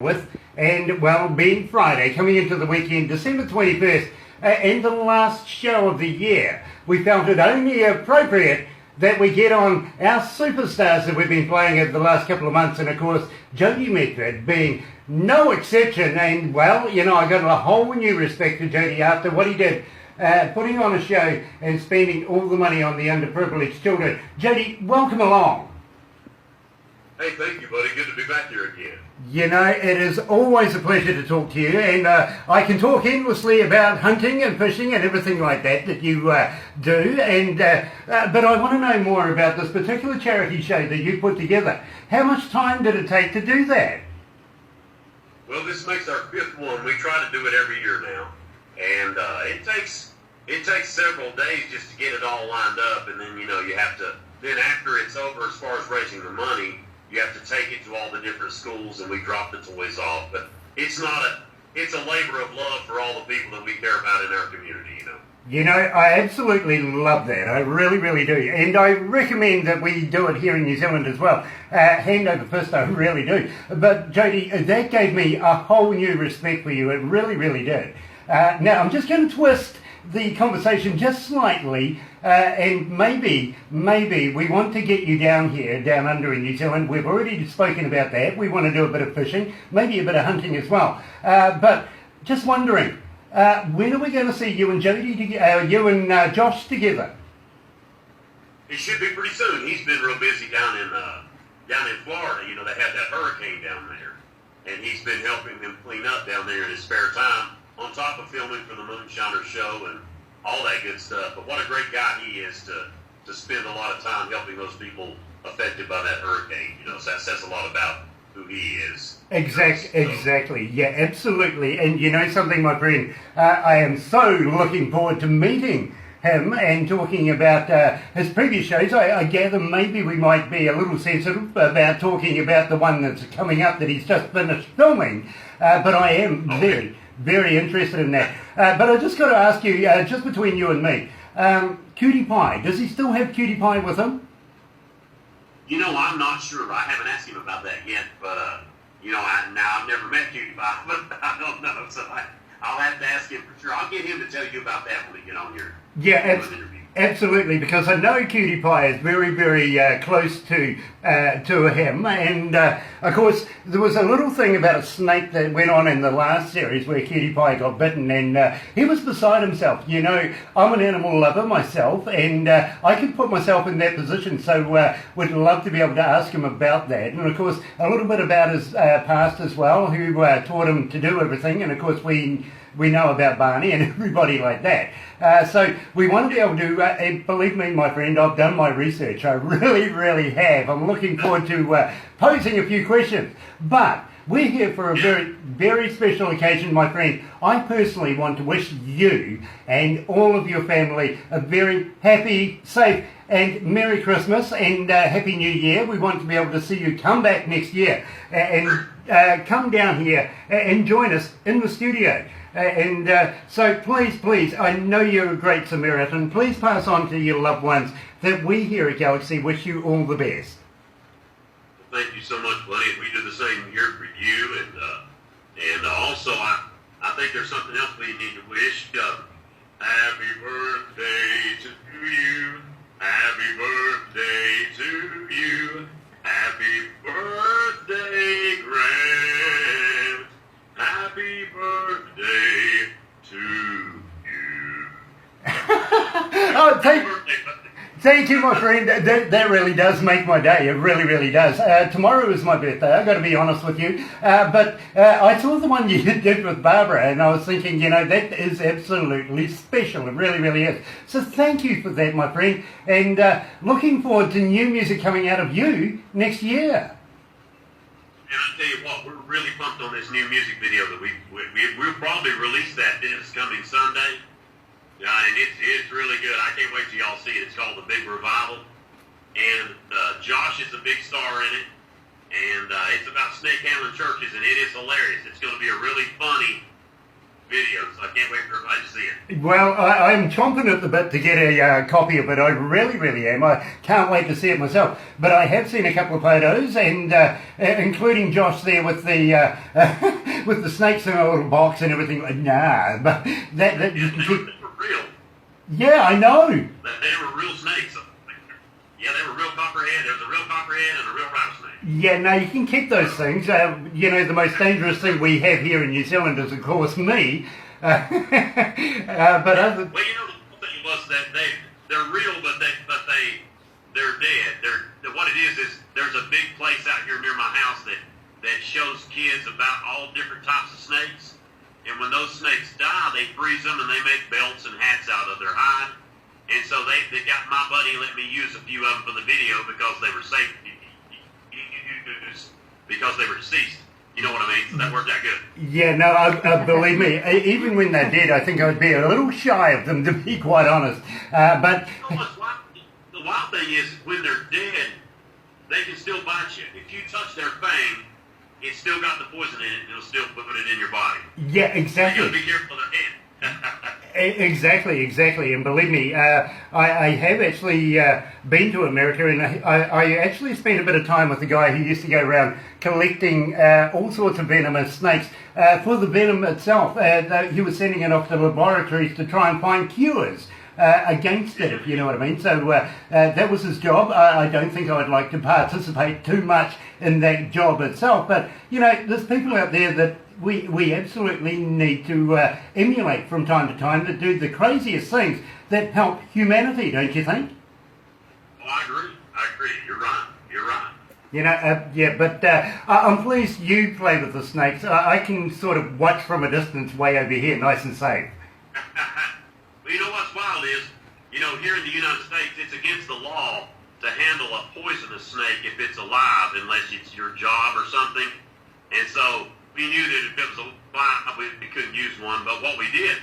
with, and well, being Friday, coming into the weekend, December 21st, and the last show of the year, we felt it only appropriate that we get on our superstars that we've been playing over the last couple of months, and of course, Jody Medford being no exception. And well, you know, I got a whole new respect for Jody after what he did, putting on a show and spending all the money on the underprivileged children. Jody, welcome along. Hey, thank you, buddy. Good to be back here again. You know, it is always a pleasure to talk to you, and I can talk endlessly about hunting and fishing and everything like that you do, and but I want to know more about this particular charity show that you put together. How much time did it take to do that? Well, this makes our fifth one. We try to do it every year now, and it takes several days just to get it all lined up, and then, you know, you have to, then after it's over, as far as raising the money, you have to take it to all the different schools, and we drop the toys off. But it's a labor of love for all the people that we care about in our community, you know. You know, I absolutely love that. I really, really do. And I recommend that we do it here in New Zealand as well. Hand over fist, I really do. But Jody, that gave me a whole new respect for you. It really, really did. Now, I'm just going to twist the conversation just slightly, and maybe we want to get you down here, down under in New Zealand. We've already spoken about that. We want to do a bit of fishing, maybe a bit of hunting as well. But just wondering, when are we going to see you and Jody, you and Josh together? It should be pretty soon. He's been real busy down in Florida. You know, they had that hurricane down there, and he's been helping them clean up down there in his spare time, on top of filming for the Moonshiner show and all that good stuff. But what a great guy he is to spend a lot of time helping those people affected by that hurricane. You know, so that says a lot about who he is. Exactly. Yeah, absolutely. And you know something, my friend, I am so looking forward to meeting him and talking about his previous shows. I gather maybe we might be a little sensitive about talking about the one that's coming up that he's just finished filming, but I am very interested in that. But I just got to ask you, just between you and me, Cutie Pie, does he still have Cutie Pie with him? You know, I'm not sure. I haven't asked him about that yet, but, you know, I've never met Cutie Pie, but I don't know, so I'll have to ask him for sure. I'll get him to tell you about that when we get on here. Yeah, absolutely, because I know Cutie Pie is very, very close to him, and of course there was a little thing about a snake that went on in the last series where Cutie Pie got bitten, and he was beside himself. You know, I'm an animal lover myself, and I can put myself in that position, so would love to be able to ask him about that, and of course a little bit about his past as well, who taught him to do everything, and of course we know about Barney and everybody like that. So we want to be able to, and believe me, my friend, I've done my research. I really, really have. I'm looking forward to posing a few questions. But we're here for a very, very special occasion, my friend. I personally want to wish you and all of your family a very happy, safe, and Merry Christmas and Happy New Year. We want to be able to see you come back next year and come down here and join us in the studio. So please, I know you're a great Samaritan. Please pass on to your loved ones that we here at Galaxy wish you all the best. Thank you so much, buddy. We do the same here for you, and also I think there's something else we need to wish. Happy birthday to you. Happy birthday to you. Happy birthday, Grant. Happy birthday to you. Oh, thank you, my friend. That really does make my day. It really, really does. Tomorrow is my birthday. I've got to be honest with you. But I saw the one you did with Barbara, and I was thinking, you know, that is absolutely special. It really, really is. So thank you for that, my friend. And looking forward to new music coming out of you next year. And I tell you what, we're really pumped on this new music video that we'll probably release that this coming Sunday. And it's really good. I can't wait till y'all see it. It's called The Big Revival. And Josh is a big star in it. And it's about snake handling churches, and it is hilarious. It's going to be a really funny video, so I can't wait for everybody to see it. Well, I'm chomping at the bit to get a copy of it. I really, really am. I can't wait to see it myself. But I have seen a couple of photos, and including Josh there with the with the snakes in a little box and everything. Nah, but that you can keep. They were real. Yeah, I know. They were real snakes. Yeah, they were real copperhead. There was a real copperhead and a real rattlesnake. Yeah, no, you can keep those things. You know, the most dangerous thing we have here in New Zealand is, of course, me. But other... Well, you know, the thing was that they're real, but they're dead. What it is there's a big place out here near my house that shows kids about all different types of snakes. And when those snakes die, they freeze them and they make belts and hats out of their hide. And so they got my buddy let me use a few of them for the video because they were safe, because they were deceased. You know what I mean? So that worked out good. Yeah, no, believe me, even when they're dead, I think I'd be a little shy of them, to be quite honest. But you know the wild thing is, when they're dead, they can still bite you. If you touch their fang, it's still got the poison in it, and it'll still put it in your body. Yeah, exactly. You gotta be careful of their hand. Exactly, and believe me, I have actually been to America, and I actually spent a bit of time with a guy who used to go around collecting all sorts of venomous snakes for the venom itself. He was sending it off to laboratories to try and find cures against it, if you know what I mean. So that was his job. I don't think I would like to participate too much in that job itself, but you know, there's people out there that we absolutely need to emulate from time to time, that do the craziest things that help humanity, don't you think? Oh, I agree. You're right. You know, yeah, but I'm pleased you play with the snakes. I can sort of watch from a distance way over here, nice and safe. Well, you know what's wild is, you know, here in the United States, it's against the law to handle a poisonous snake if it's alive, unless it's your job or something. And so we knew that if it was alive, we couldn't use one. But what we did,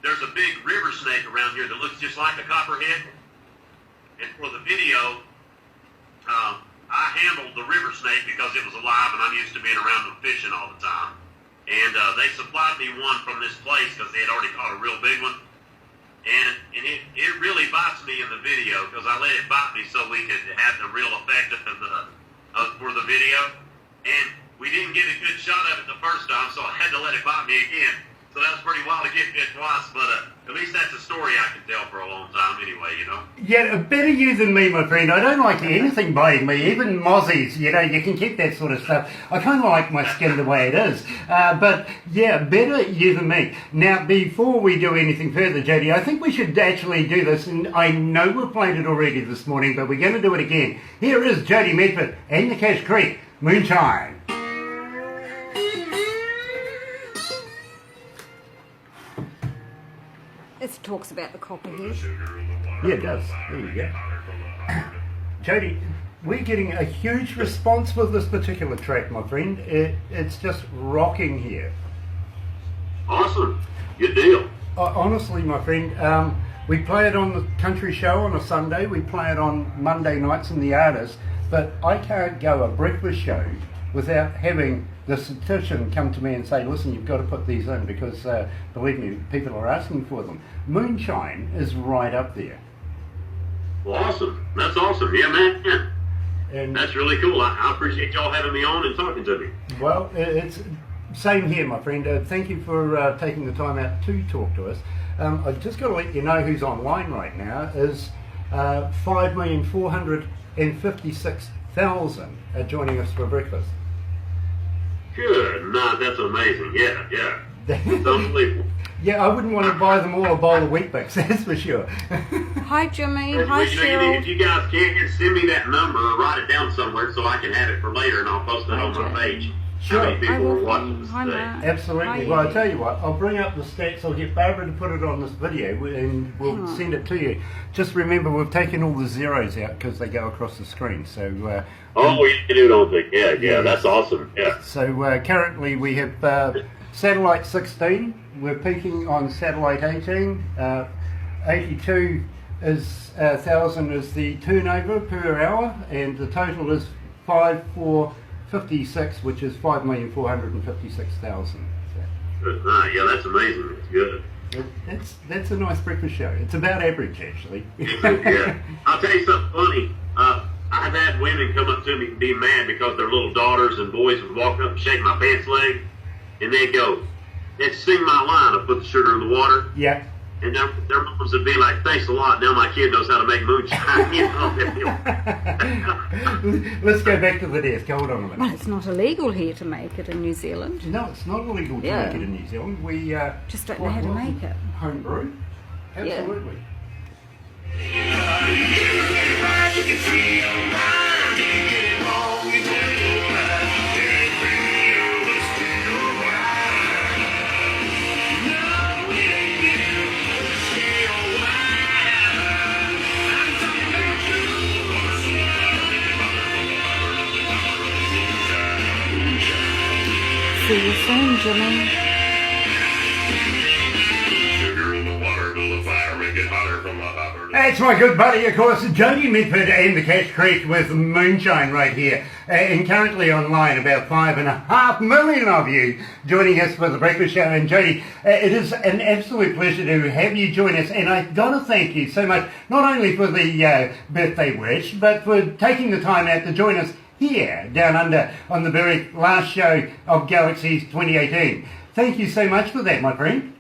there's a big river snake around here that looks just like a copperhead. And for the video, I handled the river snake because it was alive, and I'm used to being around them fishing all the time. And they supplied me one from this place because they had already caught a real big one. And it really bites me in the video because I let it bite me so we could have the real effect for the video. And we didn't get a good shot of it the first time, so I had to let it bite me again. So that was pretty wild to get bit twice, but at least that's a story I can tell for a long time anyway, you know? Yeah, better you than me, my friend. I don't like anything biting me, even mozzies, you know, you can keep that sort of stuff. I kind of like my skin the way it is. But yeah, better you than me. Now, before we do anything further, Jody, I think we should actually do this, and I know we've played it already this morning, but we're going to do it again. Here is Jody Medford and the Cache Creek Moonshine. It talks about the copperhead. Yeah, it does. There you go. Jody, we're getting a huge response with this particular track, my friend. It's just rocking here. Awesome. Good deal. Honestly, my friend, we play it on the country show on a Sunday. We play it on Monday nights in the artist. But I can't go a breakfast show without having the statistician come to me and say, listen, you've got to put these in because, believe me, people are asking for them. Moonshine is right up there. Well, awesome. That's awesome. Yeah, man. And that's really cool. I appreciate y'all having me on and talking to me. Well, it's same here, my friend. Thank you for taking the time out to talk to us. I've just got to let you know who's online right now is 5,456,000 are joining us for breakfast. Good. No, that's amazing. Yeah. That's unbelievable. Yeah, I wouldn't want to buy them all a bowl of Wheat-Bix, that's for sure. Hi, Jimmy. Well, Hi, you know, Cheryl. if you guys can, send me that number or write it down somewhere so I can have it for later and I'll post it on my page. Sure. How many people are watching this Hi, today? Matt. Absolutely. Hi. Well, I'll tell you what, I'll bring up the stats. I'll get Barbara to put it on this video and we'll send it to you. Just remember, we've taken all the zeros out because they go across the screen. So. Oh, you do, don't think? Yeah, that's awesome. Yeah. So currently we have satellite 16. We're peaking on satellite 18. 82 is 1,000 is the turnover per hour, and the total is 5,456, which is 5,456,000. Yeah, that's amazing. It's good. That's a nice breakfast show. It's about average, actually. Yeah. I'll tell you something funny. I've had women come up to me and be mad because their little daughters and boys would walk up and shake my pants leg, and they'd go, they'd sing my line of put the sugar in the water. Yeah. And their moms would be like, thanks a lot, now my kid knows how to make moonshine. You know? Let's go back to the desk. Hold on a minute. Well, it's not illegal here to make it in New Zealand. No, it's not illegal to Yeah. make it in New Zealand. We Just don't know how to make it. Homebrew. Absolutely. See you soon, Jimmy. Sugar in the water till the fire make it hotter from the hopper. That's my good buddy, of course, Jody Medford and the Cash Creek with Moonshine right here. And currently online, about 5.5 million of you joining us for the breakfast show. And Jody, it is an absolute pleasure to have you join us. And I've got to thank you so much, not only for the birthday wish, but for taking the time out to join us here down under on the very last show of Galaxies 2018. Thank you so much for that, my friend.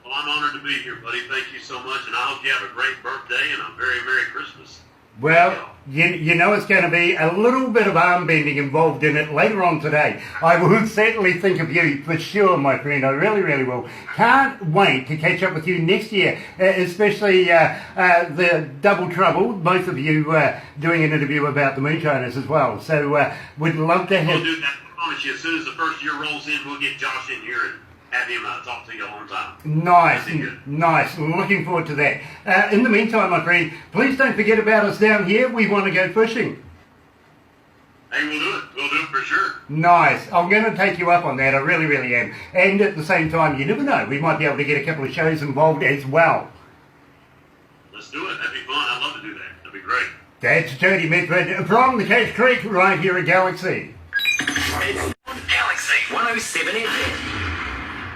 Well, I'm honored to be here, buddy. Thank you so much, and I hope you have a great birthday and a very Merry Christmas. Well, you know it's going to be a little bit of arm bending involved in it later on today. I will certainly think of you for sure, my friend. I really, really will. Can't wait to catch up with you next year, especially the Double Trouble, both of you doing an interview about the Moonshiners as well. So we'd love to have... We'll do that. I promise you, as soon as the first year rolls in, we'll get Josh in here and have him talk to you a long time. Nice. Looking forward to that. In the meantime, my friend, please don't forget about us down here. We want to go fishing. Hey, we'll do it. We'll do it for sure. Nice. I'm going to take you up on that. I really, really am. And at the same time, you never know. We might be able to get a couple of shows involved as well. Let's do it. That'd be fun. I'd love to do that. That'd be great. That's Jody Medford from the Cash Creek right here at Galaxy. Galaxy 107 FM.